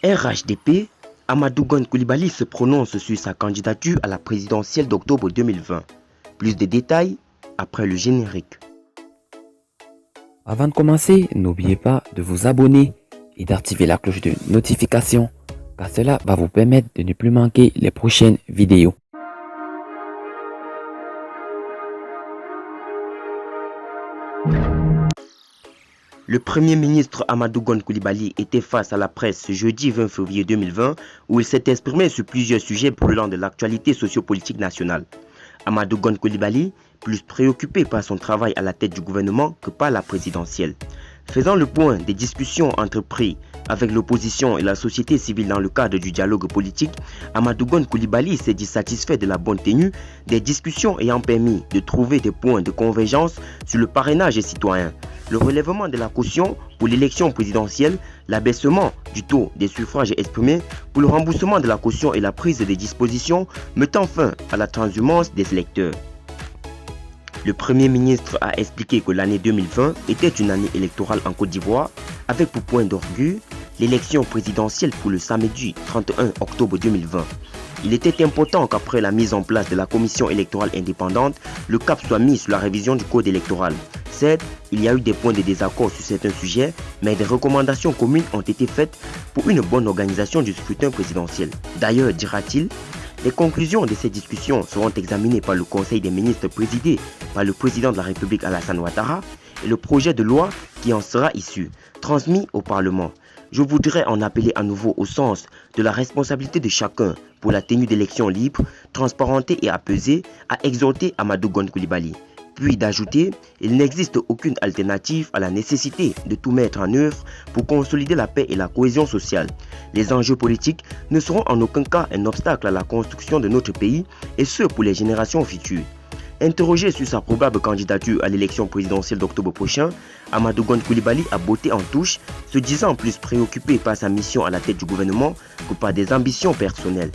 RHDP, Amadou Gon Coulibaly se prononce sur sa candidature à la présidentielle d'octobre 2020. Plus de détails après le générique. Avant de commencer, n'oubliez pas de vous abonner et d'activer la cloche de notification car cela va vous permettre de ne plus manquer les prochaines vidéos. Le Premier ministre Amadou Gon Coulibaly était face à la presse ce jeudi 20 février 2020 où il s'est exprimé sur plusieurs sujets brûlants de l'actualité sociopolitique nationale. Amadou Gon Coulibaly, plus préoccupé par son travail à la tête du gouvernement que par la présidentielle. Faisant le point des discussions entreprises avec l'opposition et la société civile dans le cadre du dialogue politique, Amadou Gon Coulibaly s'est dit satisfait de la bonne tenue des discussions ayant permis de trouver des points de convergence sur le parrainage citoyen, le relèvement de la caution pour l'élection présidentielle, l'abaissement du taux des suffrages exprimés pour le remboursement de la caution et la prise des dispositions mettant fin à la transhumance des électeurs. Le Premier ministre a expliqué que l'année 2020 était une année électorale en Côte d'Ivoire avec pour point d'orgue l'élection présidentielle pour le samedi 31 octobre 2020. Il était important qu'après la mise en place de la commission électorale indépendante, le cap soit mis sur la révision du code électoral. Certes, il y a eu des points de désaccord sur certains sujets, mais des recommandations communes ont été faites pour une bonne organisation du scrutin présidentiel. D'ailleurs, dira-t-il, les conclusions de ces discussions seront examinées par le Conseil des ministres présidé par le président de la République Alassane Ouattara et le projet de loi qui en sera issu, transmis au Parlement. Je voudrais en appeler à nouveau au sens de la responsabilité de chacun pour la tenue d'élections libres, transparentes et apaisées, a exhorté Amadou Gon Coulibaly. Puis d'ajouter, il n'existe aucune alternative à la nécessité de tout mettre en œuvre pour consolider la paix et la cohésion sociale. Les enjeux politiques ne seront en aucun cas un obstacle à la construction de notre pays et ce pour les générations futures. Interrogé sur sa probable candidature à l'élection présidentielle d'octobre prochain, Amadou Gon Coulibaly a botté en touche, se disant plus préoccupé par sa mission à la tête du gouvernement que par des ambitions personnelles.